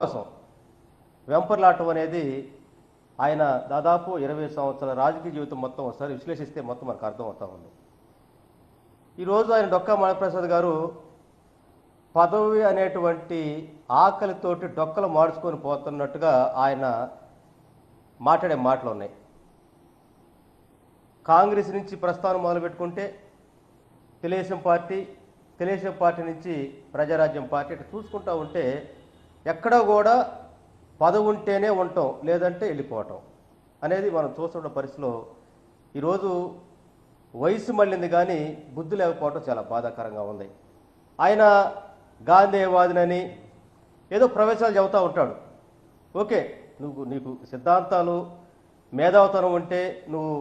కోసం వెంపర్లాటం అనేది ఆయన దాదాపు 20 సంవత్సరాల రాజకీయ జీవితం మొత్తం ఒకసారి విశ్లేషిస్తే మొత్తం మనకు అర్థం అవుతా ఉంది. ఈరోజు ఆయన డొక్కా మాణిక్యప్రసాద్ గారు పదవి అనేటువంటి ఆకలితోటి డొక్కలు మార్చుకొని పోతున్నట్టుగా ఆయన మాట్లాడే మాటలు ఉన్నాయి. కాంగ్రెస్ నుంచి ప్రస్థానం మొదలుపెట్టుకుంటే తెలుగుదేశం పార్టీ నుంచి ప్రజారాజ్యం పార్టీ ఇట్లా చూసుకుంటూ ఉంటే ఎక్కడా కూడా పదవి ఉంటేనే ఉంటాం, లేదంటే వెళ్ళిపోవటం అనేది మనం చూస్తున్న పరిస్థితిలో ఈరోజు వయసు మళ్ళింది కానీ బుద్ధి లేకపోవటం చాలా బాధాకరంగా ఉంది. ఆయన గాంధేయవాదినని ఏదో ప్రవేశాలు చెబుతూ ఉంటాడు. ఓకే, నీకు సిద్ధాంతాలు మేధావతనం ఉంటే నువ్వు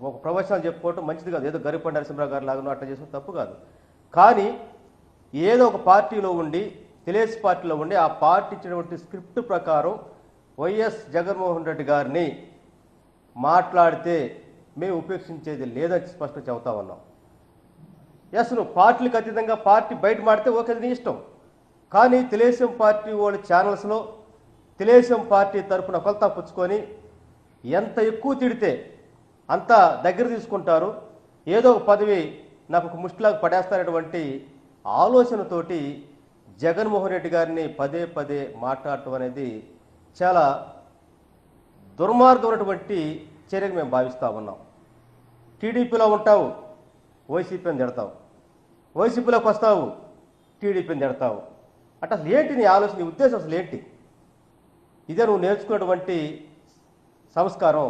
ఒక ప్రవేశాలు చెప్పుకోవటం మంచిది కాదు. ఏదో గరిపండి నరసింహరావు గారు లాగా అట్లా చేసిన తప్పు కాదు. కానీ ఏదో ఒక పార్టీలో ఉండి తెలుగుదేశం పార్టీలో ఉండి ఆ పార్టీ ఇచ్చినటువంటి స్క్రిప్ట్ ప్రకారం వైఎస్ జగన్మోహన్ రెడ్డి గారిని మాట్లాడితే మేము ఉపేక్షించేది లేదని స్పష్టంగా చెబుతా ఉన్నాం. ఎస్, నువ్వు పార్టీలకు అతీతంగా పార్టీ బయట మాడితే ఓకే, నీ ఇష్టం. కానీ తెలుగుదేశం పార్టీ వాళ్ళ ఛానల్స్లో తెలుగుదేశం పార్టీ తరఫున కొలతా పుచ్చుకొని ఎంత ఎక్కువ తిడితే అంత దగ్గర తీసుకుంటారు, ఏదో ఒక పదవి నాకు ఒక ముష్టిలాగా పడేస్తారనేటువంటి ఆలోచనతోటి జగన్మోహన్ రెడ్డి గారిని పదే పదే మాట్లాడటం అనేది చాలా దుర్మార్గమైనటువంటి చర్యగా మేము భావిస్తూ ఉన్నాం. టీడీపీలో ఉంటావు, వైసీపీని తిడతావు, వైసీపీలోకి వస్తావు, టీడీపీని తిడతావు. అంటే అసలు ఏంటి నీ ఆలోచన, నీ ఉద్దేశం అసలు ఏంటి? ఇదే నువ్వు నేర్చుకున్నటువంటి సంస్కారం,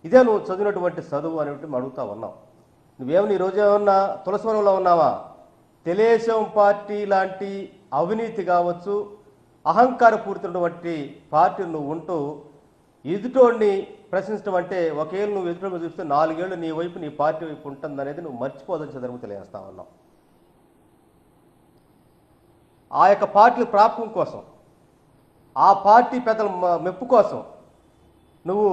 ఇదే నువ్వు చదివినటువంటి చదువు అనేటువంటి మేము అడుగుతా ఉన్నాం. నువ్వేమన్నా ఈరోజు ఏమన్నా తులసివనంలో ఉన్నావా? తెలుగుదేశం పార్టీ లాంటి అవినీతి కావచ్చు, అహంకారపూరితమైనటువంటి పార్టీ నువ్వు ఉంటూ ఎదుటోడిని ప్రశ్నించడం అంటే ఒకేళ్ళు నువ్వు ఎదుటోడిని చూస్తే 4 ఏళ్ళు నీ వైపు నీ పార్టీ వైపు ఉంటుందనేది నువ్వు మర్చిపోదని చదువు తెలియజేస్తా ఉన్నావు. ఆ యొక్క పార్టీల ప్రాప్తం కోసం, ఆ పార్టీ పెద్దల మెప్పు కోసం నువ్వు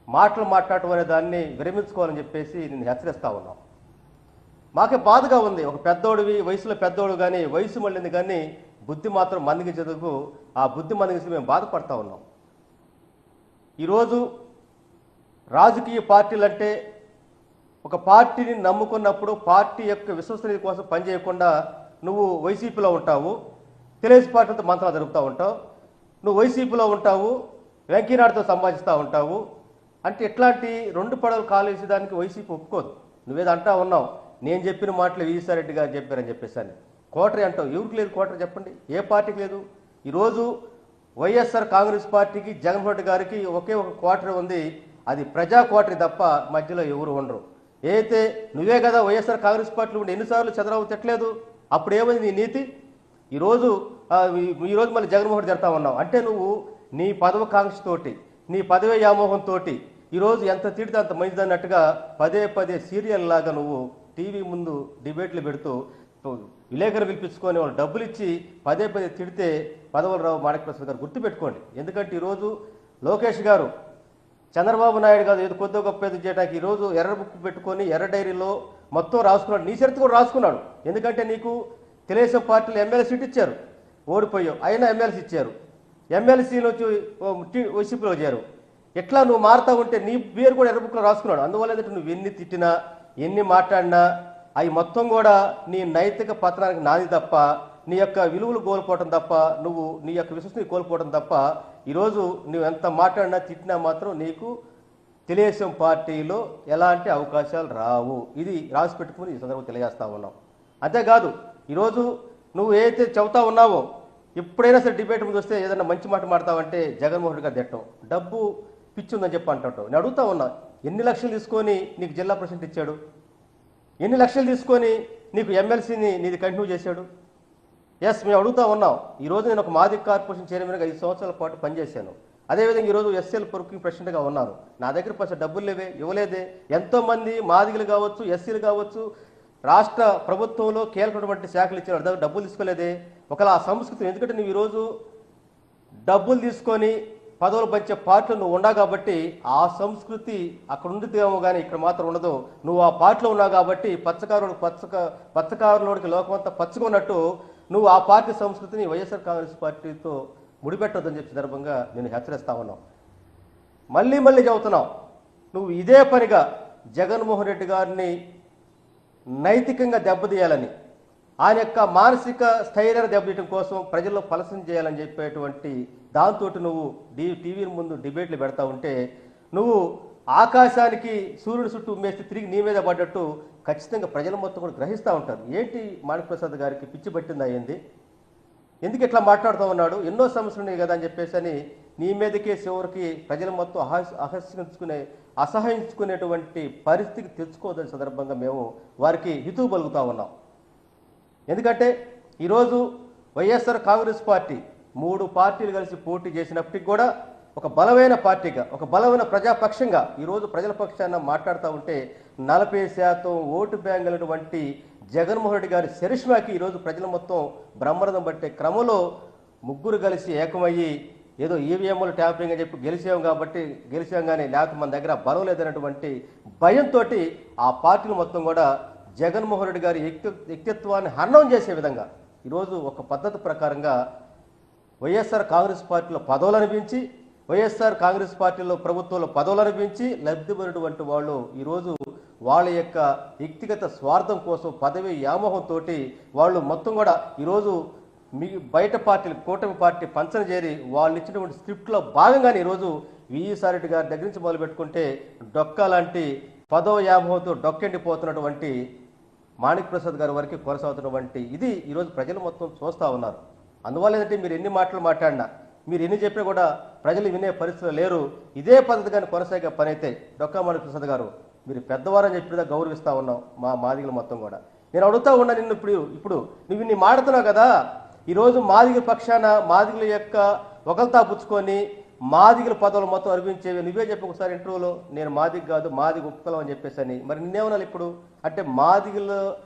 మాట్లాడటం అనే దాన్ని విరమించుకోవాలని చెప్పేసి నేను హెచ్చరిస్తా ఉన్నాం. మాకే బాధగా ఉంది. ఒక పెద్దోడివి, వయసులో పెద్దోడు కానీ వయసు మళ్ళింది కానీ బుద్ధి మాత్రం మందగించేందుకు ఆ బుద్ధి మందగించి మేము బాధపడతా ఉన్నాం. ఈరోజు రాజకీయ పార్టీలు అంటే ఒక పార్టీని నమ్ముకున్నప్పుడు పార్టీ యొక్క విశ్వసనీయత కోసం పనిచేయకుండా నువ్వు వైసీపీలో ఉంటావు, తెలుగుదేశం పార్టీతో మంత్రాలు జరుపుతూ ఉంటావు, నువ్వు వైసీపీలో ఉంటావు, వెంకయ్యనాయుడుతో సంభాషిస్తూ ఉంటావు. అంటే ఇట్లాంటి 2 పడవలు కాలేసేదానికి వైసీపీ ఒప్పుకోదు. నువ్వేదో అంటా ఉన్నావు, నేను చెప్పిన మాటలు వీసారెడ్డి గారు చెప్పారని చెప్పేసాను. కోటరీ అంటావు, ఎవరికి లేదు కోటరీ చెప్పండి? ఏ పార్టీకి లేదు? ఈరోజు వైఎస్ఆర్ కాంగ్రెస్ పార్టీకి జగన్మోహన్ రెడ్డి గారికి ఒకే ఒక కోటరీ ఉంది, అది ప్రజా కోటరీ తప్ప మధ్యలో ఎవరు ఉండరు. అయితే నువ్వే కదా వైఎస్ఆర్ కాంగ్రెస్ పార్టీలో ఉండి ఎన్నిసార్లు చంద్రబాబు తిట్టలేదు? అప్పుడు ఏమైంది నీ నీతి? ఈరోజు మళ్ళీ జగన్మోహన్ రెడ్డి జరుగుతా ఉన్నావు. అంటే నువ్వు నీ పదవకాంక్షతోటి, నీ పదవి వ్యామోహంతో ఈరోజు ఎంత తిడితే అంత మంచిదన్నట్టుగా పదే పదే సీరియల్ లాగా నువ్వు టీవీ ముందు డిబేట్లు పెడుతూ విలేకరు పిలిపించుకొని వాళ్ళు డబ్బులు ఇచ్చి పదే పదే తిడితే పదవులరావు మాణిక్యప్రసాద్ గారు గుర్తుపెట్టుకోండి. ఎందుకంటే ఈరోజు లోకేష్ గారు చంద్రబాబు నాయుడు గారు ఏదో కొద్దిగా గొప్ప ఏదో చేయడానికి ఈరోజు ఎర్ర బుక్ పెట్టుకొని ఎర్ర డైరీలో మొత్తం రాసుకున్నాడు. నీ చరిత్ర కూడా రాసుకున్నాడు. ఎందుకంటే నీకు తెలుగుదేశం పార్టీలు ఎమ్మెల్యే సీట్ ఇచ్చారు, ఓడిపోయావు, అయినా ఎమ్మెల్సీ ఇచ్చారు, ఎమ్మెల్సీలో వచ్చి వైసీపీలో చేరు. ఎట్లా నువ్వు మారుతా ఉంటే నీ పేరు కూడా ఎర్ర బుక్లో రాసుకున్నాడు. అందువల్ల ఏంటంటే నువ్వు ఎన్ని తిట్టినా ఎన్ని మాట్లాడినా అవి మొత్తం కూడా నీ నైతిక పతనానికి నాది తప్ప, నీ యొక్క విలువలు కోల్పోవటం తప్ప, నువ్వు నీ యొక్క విశ్వసనీయత కోల్పోవడం తప్ప ఈరోజు నువ్వు ఎంత మాట్లాడినా తిట్టినా మాత్రం నీకు తెలుగుదేశం పార్టీలో ఎలాంటి అవకాశాలు రావు. ఇది రాసి పెట్టుకుని ఈ సందర్భంగా తెలియజేస్తా ఉన్నాం. అంతేకాదు ఈరోజు నువ్వు ఏదైతే చెబుతా ఉన్నావో ఎప్పుడైనా సరే డిబేట్ ముందు వస్తే ఏదైనా మంచి మాట మాడతావంటే జగన్మోహన్ రెడ్డి గారు తిట్టడం, డబ్బు పిచ్చి ఉందని చెప్పి అంటుంటావు. నేను అడుగుతా ఉన్నా, ఎన్ని లక్షలు తీసుకొని నీకు జిల్లా ప్రెసిడెంట్ ఇచ్చాడు? ఎన్ని లక్షలు తీసుకొని నీకు ఎమ్మెల్సీని నీది కంటిన్యూ చేశాడు? ఎస్, మేము అడుగుతా ఉన్నాం. ఈరోజు నేను ఒక మాదిక కార్పొరేషన్ చైర్మన్గా 5 సంవత్సరాల పాటు పనిచేశాను. అదేవిధంగా ఈరోజు ఎస్ఎల్ వర్కింగ్ ప్రెసిడెంట్గా ఉన్నాను. నా దగ్గర కొంచెం డబ్బులు లేవే, ఇవ్వలేదే. ఎంతోమంది మాదిగలు కావచ్చు, ఎస్సీలు కావచ్చు, రాష్ట్ర ప్రభుత్వంలో కీలకమైనటువంటి శాఖలు ఇచ్చిన దగ్గర డబ్బులు తీసుకోలేదే. ఒకలా ఆ సంస్కృతి, ఎందుకంటే నువ్వు ఈరోజు డబ్బులు తీసుకొని పదవులు పంచే పార్టీలో నువ్వు ఉన్నావు కాబట్టి ఆ సంస్కృతి అక్కడ ఉండితేమో కానీ ఇక్కడ మాత్రం ఉండదు. నువ్వు ఆ పార్టీలో ఉన్నావు కాబట్టి పచ్చకారులోడికి లోకమంతా పచ్చగా ఉన్నట్టు నువ్వు ఆ పార్టీ సంస్కృతిని వైఎస్ఆర్ కాంగ్రెస్ పార్టీతో ముడిపెట్టొద్దని చెప్పి సందర్భంగా నేను హెచ్చరిస్తా ఉన్నావు. మళ్ళీ చెబుతున్నావు, నువ్వు ఇదే పనిగా జగన్మోహన్ రెడ్డి గారిని నైతికంగా దెబ్బతీయాలని, ఆయన యొక్క మానసిక స్థైర్యాన్ని దెబ్బతీయడం కోసం ప్రజల్లో పలసం చేయాలని చెప్పేటువంటి దాంతో నువ్వు టీవీ ముందు డిబేట్లు పెడతా ఉంటే, నువ్వు ఆకాశానికి సూర్యుడు చుట్టూ ఉమ్మేస్తే తిరిగి నీ మీద పడ్డట్టు ఖచ్చితంగా ప్రజల మొత్తం కూడా గ్రహిస్తూ ఉంటారు. ఏంటి మాణిక్ ప్రసాద్ గారికి పిచ్చి పట్టిందా ఏంది, ఎందుకు ఇట్లా మాట్లాడుతూ ఉన్నాడు, ఎన్నో సమస్యలు ఉన్నాయి కదా అని చెప్పేసి అని నీ మీదకే చివరికి ప్రజల మొత్తం అసహించుకునేటువంటి పరిస్థితికి తెచ్చుకోవద్దని సందర్భంగా మేము వారికి హితువు పలుకుతూ ఉన్నాం. ఎందుకంటే ఈరోజు వైఎస్ఆర్ కాంగ్రెస్ పార్టీ 3 పార్టీలు కలిసి పోటీ చేసినప్పటికీ కూడా ఒక బలమైన పార్టీగా, ఒక బలమైన ప్రజాపక్షంగా ఈరోజు ప్రజల పక్షాన మాట్లాడుతూ ఉంటే 40% ఓటు బ్యాంక్ అయినటువంటి జగన్మోహన్ రెడ్డి గారి చరిష్మాకి ఈరోజు ప్రజలు మొత్తం బ్రహ్మరథం పట్టే క్రమంలో ముగ్గురు కలిసి ఏకమయ్యి ఏదో ఈవీఎంలు ట్యాపింగ్ అని చెప్పి గెలిచాం కానీ లేకపోతే మన దగ్గర బలం లేదన్నటువంటి భయంతో ఆ పార్టీలు మొత్తం కూడా జగన్మోహన్ రెడ్డి గారి వ్యక్తిత్వాన్ని హరణం చేసే విధంగా ఈరోజు ఒక పద్ధతి ప్రకారంగా వైఎస్ఆర్ కాంగ్రెస్ పార్టీలో పదవులు అనిపించి, వైఎస్ఆర్ కాంగ్రెస్ పార్టీలో ప్రభుత్వంలో పదవులు అనిపించి లబ్ధిపడినటువంటి వాళ్ళు ఈరోజు వాళ్ళ యొక్క వ్యక్తిగత స్వార్థం కోసం పదవి వ్యామోహంతో వాళ్ళు మొత్తం కూడా ఈరోజు బయట పార్టీలు కూటమి పార్టీ పంచన చేరి వాళ్ళు ఇచ్చినటువంటి స్క్రిప్ట్లో భాగంగానే ఈరోజు విఈసార్ రెడ్డి గారి దగ్గర నుంచి మొదలు పెట్టుకుంటే డొక్కా లాంటి పదవి వ్యామోహంతో డొక్కెండిపోతున్నటువంటి మాణిక్ ప్రసాద్ గారి వరకు కొనసాగుతున్నటువంటి ఇది ఈరోజు ప్రజలు మొత్తం చూస్తూ ఉన్నారు. అందువల్ల ఏంటంటే మీరు ఎన్ని మాటలు మాట్లాడినా, మీరు ఎన్ని చెప్పినా కూడా ప్రజలు వినే పరిస్థితులు లేరు. ఇదే పద్ధతి కానీ కొనసాగే పని అయితే డొక్కా మాణిక్ ప్రసాద్ గారు మీరు పెద్దవారని చెప్పిదా గౌరవిస్తూ ఉన్నాం మా మాదిగలు మొత్తం కూడా. నేను అడుగుతూ ఉన్నా నిన్ను, ఇప్పుడు నువ్వు ఇన్ని మాడుతున్నావు కదా, ఈరోజు మాదిగల పక్షాన మాదిగల యొక్క ఒకల్తా పుచ్చుకొని మాదిగల పదవులు మొత్తం అనిపించేవి నువ్వే చెప్పి ఒకసారి ఇంటర్వ్యూలో, నేను మాదిగ కాదు మాదిగ ఉప్పలం అని చెప్పేసి అని. మరి నిన్నేమనాలి ఇప్పుడు అంటే మాదిగల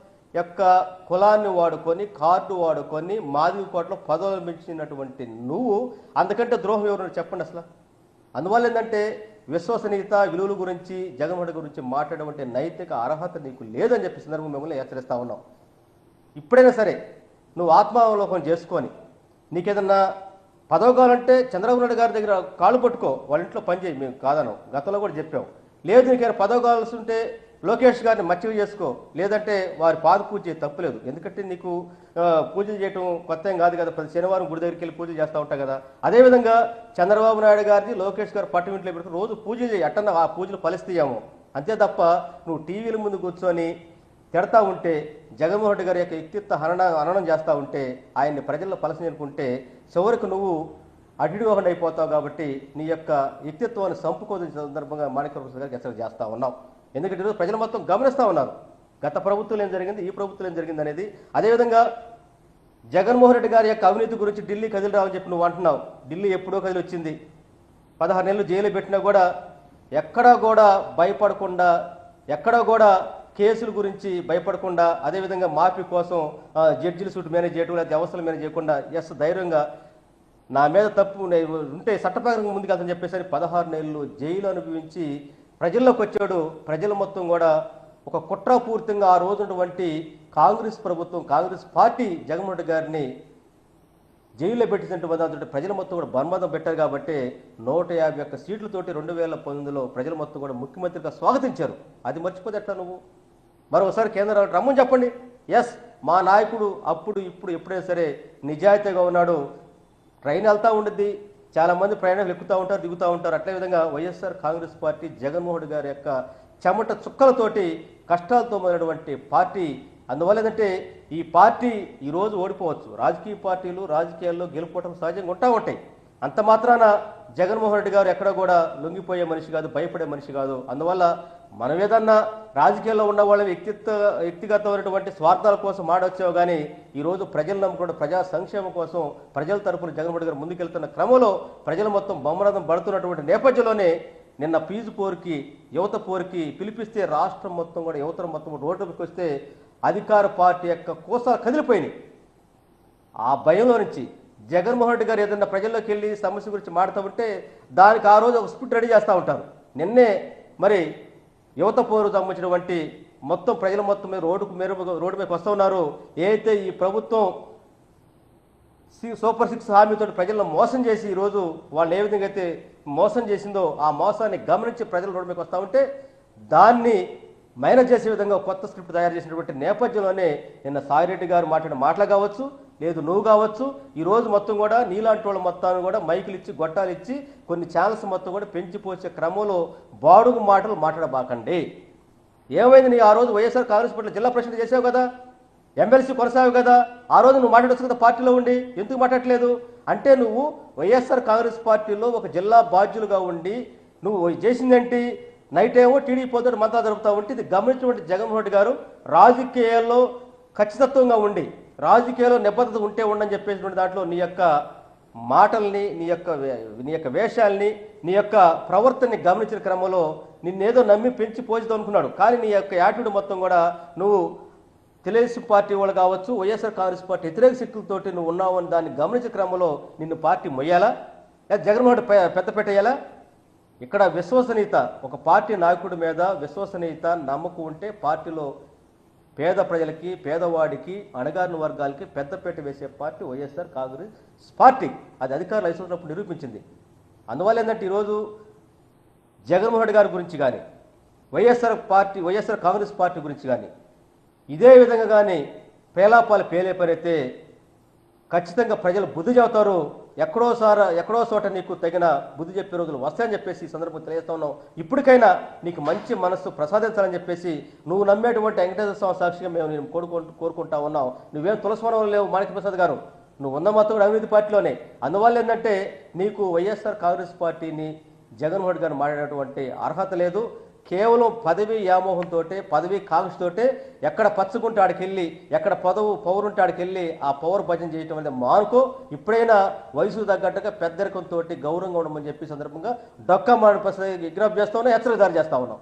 యొక్క కులాన్ని వాడుకొని కార్డు వాడుకొని మాదిగ కోటలో పదవులు పెంచినటువంటి నువ్వు అంతకంటే ద్రోహం ఎవరు చెప్పండి అసలు. అందువల్ల ఏంటంటే విశ్వసనీయత విలువల గురించి జగన్మోహన్ రెడ్డి గురించి మాట్లాడేటువంటి నైతిక అర్హత నీకు లేదని చెప్పి సందర్భం మిమ్మల్ని హెచ్చరిస్తా ఉన్నాం. ఇప్పుడైనా సరే నువ్వు ఆత్మావలోకం చేసుకొని నీకేదన్నా పదవి కావాలంటే చంద్రబాబు నాయుడు గారి దగ్గర కాళ్ళు పట్టుకో, వాళ్ళ ఇంట్లో పనిచేయి, మేము కాదనం గతంలో కూడా చెప్పాం. లేదు నీకైనా పదవి కావాల్సి ఉంటే లోకేష్ గారిని మచ్చివి చేసుకో, లేదంటే వారి పాద పూజ చేయ తప్పులేదు. ఎందుకంటే నీకు పూజలు చేయటం కొత్త ఏం కాదు కదా, ప్రతి శనివారం గుడి దగ్గరికి వెళ్ళి పూజలు చేస్తూ ఉంటావు కదా. అదేవిధంగా చంద్రబాబు నాయుడు గారిది లోకేష్ గారు పట్టు ఇంట్లో పెడుతూ రోజు పూజలు చేయి, అట్టన్నా ఆ పూజలు ఫలిస్తాయేమో. అంతే తప్ప నువ్వు టీవీల ముందు కూర్చొని తిడతా ఉంటే జగన్మోహన్ రెడ్డి గారి యొక్క వ్యక్తిత్వ హననం చేస్తూ ఉంటే ఆయన్ని ప్రజల్లో పలసనేనుకుంటే చివరికి నువ్వు అడ్డువాహన అయిపోతావు. కాబట్టి నీ యొక్క వ్యక్తిత్వాన్ని సంపుకోదని సందర్భంగా మాణిక్ ప్రసాద్ గారికి హెచ్చరిక చేస్తూ ఉన్నాం. ఎందుకంటే ఈరోజు ప్రజలు మొత్తం గమనిస్తూ ఉన్నారు గత ప్రభుత్వం ఏం జరిగింది, ఈ ప్రభుత్వం ఏం జరిగింది అనేది. అదేవిధంగా జగన్మోహన్ రెడ్డి గారి యొక్క అవినీతి గురించి ఢిల్లీ కదిలి రావని చెప్పి నువ్వు అంటున్నావు. ఢిల్లీ ఎప్పుడో కదిలి వచ్చింది, 16 నెలలు జైలు పెట్టినా కూడా ఎక్కడా కూడా భయపడకుండా, ఎక్కడా కూడా కేసుల గురించి భయపడకుండా, అదేవిధంగా మాఫీ కోసం జడ్జిల సూట్ మేనేజ్ చేయడం లేదా వ్యవస్థలు మేనేజ్ చేయకుండా ధైర్యంగా నా మీద తప్పు ఉంటే చట్టప్రకారం ముందుకు చెప్పేసరి 16 నెలలు జైలు అనుభవించి ప్రజల్లోకి వచ్చాడు. ప్రజలు మొత్తం కూడా ఒక కుట్రపూర్తిగా ఆ రోజునటువంటి కాంగ్రెస్ ప్రభుత్వం, కాంగ్రెస్ పార్టీ జగన్మోహన్ రెడ్డి గారిని జైల్లో పెట్టినటువంటి ప్రజలు మొత్తం కూడా బర్మదం పెట్టారు. కాబట్టి 151 సీట్లతోటి 2019లో ప్రజలు మొత్తం కూడా ముఖ్యమంత్రిగా స్వాగతించారు. అది మర్చిపోతే ఎట్లా నువ్వు? మరోసారి కేంద్రం రమ్మని చెప్పండి. ఎస్, మా నాయకుడు అప్పుడు ఇప్పుడు ఎప్పుడైనా సరే నిజాయితీగా ఉన్నాడు. ట్రైన్ వెళ్తూ ఉంటుంది, చాలామంది ప్రయాణాలు ఎక్కుతూ ఉంటారు, దిగుతూ ఉంటారు. అట్లే విధంగా వైఎస్ఆర్ కాంగ్రెస్ పార్టీ జగన్మోహన్ రెడ్డి గారి యొక్క చెమట చుక్కలతోటి కష్టాలతో మొదలైనటువంటి పార్టీ. అందువల్ల ఏంటంటే ఈ పార్టీ ఈరోజు ఓడిపోవచ్చు. రాజకీయ పార్టీలు రాజకీయాల్లో గెలుపోవటం సహజంగా ఉంటాయి. అంత మాత్రాన జగన్మోహన్ రెడ్డి గారు ఎక్కడ కూడా లొంగిపోయే మనిషి కాదు, భయపడే మనిషి కాదు. అందువల్ల మనం ఏదన్నా రాజకీయాల్లో ఉన్న వాళ్ళ వ్యక్తిగతమైనటువంటి స్వార్థాల కోసం మాడొచ్చావు కానీ ఈరోజు ప్రజలు నమ్ముకుంటే ప్రజా సంక్షేమం కోసం ప్రజల తరపున జగన్మోహన్ రెడ్డి గారు ముందుకెళ్తున్న క్రమంలో ప్రజలు మొత్తం బొమ్మరథం పడుతున్నటువంటి నేపథ్యంలోనే నిన్న ఫీజు పోరుకి, యువత పోరుకి పిలిపిస్తే రాష్ట్రం మొత్తం కూడా యువత మొత్తం రోడ్డుకి వస్తే అధికార పార్టీ యొక్క కోసాలు కదిలిపోయినాయి. ఆ భయంలో నుంచి జగన్మోహన్ రెడ్డి గారు ఏదన్నా ప్రజల్లోకి వెళ్ళి సమస్య గురించి మాడుతూ ఉంటే దానికి ఆ రోజు ఒక స్క్రిప్ట్ రెడీ చేస్తూ ఉంటారు. నిన్నే మరి యువత పోరు సంబంధించినటువంటి మొత్తం ప్రజల మొత్తం మీద రోడ్డు మీదకి వస్తూ ఉన్నారు. ఏదైతే ఈ ప్రభుత్వం సూపర్ 6 హామీతో ప్రజలను మోసం చేసి ఈరోజు వాళ్ళు ఏ విధంగా అయితే మోసం చేసిందో ఆ మోసాన్ని గమనించి ప్రజలు రోడ్డు మీదకి వస్తూ ఉంటే దాన్ని మేనేజ్ చేసే విధంగా కొత్త స్క్రిప్ట్ తయారు చేసినటువంటి నేపథ్యంలోనే నిన్న సాయిరెడ్డి గారు మాట్లాడిన మాటలు కావచ్చు, లేదు నువ్వు కావచ్చు, ఈరోజు మొత్తం కూడా నీలాంటి వాళ్ళ మొత్తాన్ని కూడా మైకులు ఇచ్చి గొట్టాలు ఇచ్చి కొన్ని ఛానల్స్ మొత్తం కూడా పెంచిపోసే క్రమంలో బాడుగు మాటలు మాట్లాడబాకండి. ఏమైంది నీ ఆ రోజు వైఎస్ఆర్ కాంగ్రెస్ పార్టీలో జిల్లా ప్రెసిడెంట్ చేసావు కదా, ఎమ్మెల్సీ కొనసాగు కదా, ఆ రోజు నువ్వు మాట్లాడొచ్చు కదా పార్టీలో ఉండి, ఎందుకు మాట్లాడట్లేదు? అంటే నువ్వు వైఎస్ఆర్ కాంగ్రెస్ పార్టీలో ఒక జిల్లా బాధ్యులుగా ఉండి నువ్వు చేసిందేంటి? నైట్ ఏమో టీడీపీ పోతాడు మంతా జరుపుతా ఉంటే ఇది గమనించినటువంటి జగన్మోహన్ రెడ్డి గారు రాజకీయాల్లో ఖచ్చితత్వంగా ఉండి రాజకీయాల్లో నిబద్ధత ఉంటే ఉండని చెప్పేసినటువంటి దాంట్లో నీ యొక్క మాటల్ని నీ యొక్క వేషాలని నీ యొక్క ప్రవర్తనని గమనించిన క్రమంలో నిన్నేదో నమ్మి పెంచి పోజుతావు అనుకున్నాడు. కానీ నీ యొక్క యాటిట్యూడ్ మొత్తం కూడా నువ్వు తెలుగుదేశం పార్టీ వాళ్ళు కావచ్చు, వైఎస్ఆర్ కాంగ్రెస్ పార్టీ వ్యతిరేక శక్తులతోటి నువ్వు ఉన్నావు అని దాన్ని గమనించే క్రమంలో నిన్ను పార్టీ మొయ్యాలా, లేదా జగన్మోహన్ రెడ్డి పెద్ద పెట్టేయాలా? ఇక్కడ విశ్వసనీయత, ఒక పార్టీ నాయకుడి మీద విశ్వసనీయత నమ్మకం ఉంటే పార్టీలో పేద ప్రజలకి, పేదవాడికి, అణగారిన వర్గాలకి పెద్దపేట వేసే పార్టీ వైఎస్ఆర్ కాంగ్రెస్ పార్టీ. అది అధికారులు అయినప్పుడు నిరూపించింది. అందువల్ల ఏంటంటే ఈరోజు జగన్మోహన్ రెడ్డి గారి గురించి కానీ వైఎస్ఆర్ కాంగ్రెస్ పార్టీ గురించి కానీ ఇదే విధంగా కానీ పేలాపాలు పేలే పనైతే ఖచ్చితంగా ప్రజలు బుద్ధి చెబుతారు. ఎక్కడో చోట నీకు తగిన బుద్ధి చెప్పే రోజులు వస్తాయని చెప్పేసి ఈ సందర్భంగా తెలియజేస్తా ఉన్నాం. ఇప్పటికైనా నీకు మంచి మనస్సు ప్రసాదించాలని చెప్పేసి నువ్వు నమ్మేటువంటి వెంకటేశ్వర స్వామి సాక్షిగా మేము నేను కోరుకుంటా ఉన్నాం. నువ్వేం తులసివనం లేవు మాణిక్య ప్రసాద్ గారు, నువ్వు ఉన్న మొత్తం కూడా అవినీతి పార్టీలోనే. అందువల్ల ఏంటంటే నీకు వైఎస్ఆర్ కాంగ్రెస్ పార్టీని జగన్మోహన్ రెడ్డి గారు మాట్లాడేటువంటి అర్హత లేదు. కేవలం పదవి వ్యామోహంతో, పదవి కాంక్షతోటే ఎక్కడ పచ్చుకుంటే ఆడికెళ్ళి, ఎక్కడ పవర్ ఉంటే ఆడికెళ్ళి ఆ పవర్ భజన చేయటం అనేది మానుకో. ఇప్పుడైనా వయసు తగ్గట్టుగా పెద్దరికంతో గౌరవంగా ఉండమని చెప్పి సందర్భంగా డొక్కా మాట్లాడి విజ్ఞప్తి చేస్తా ఉన్నాం, హెచ్చరిక దారి చేస్తా ఉన్నాం.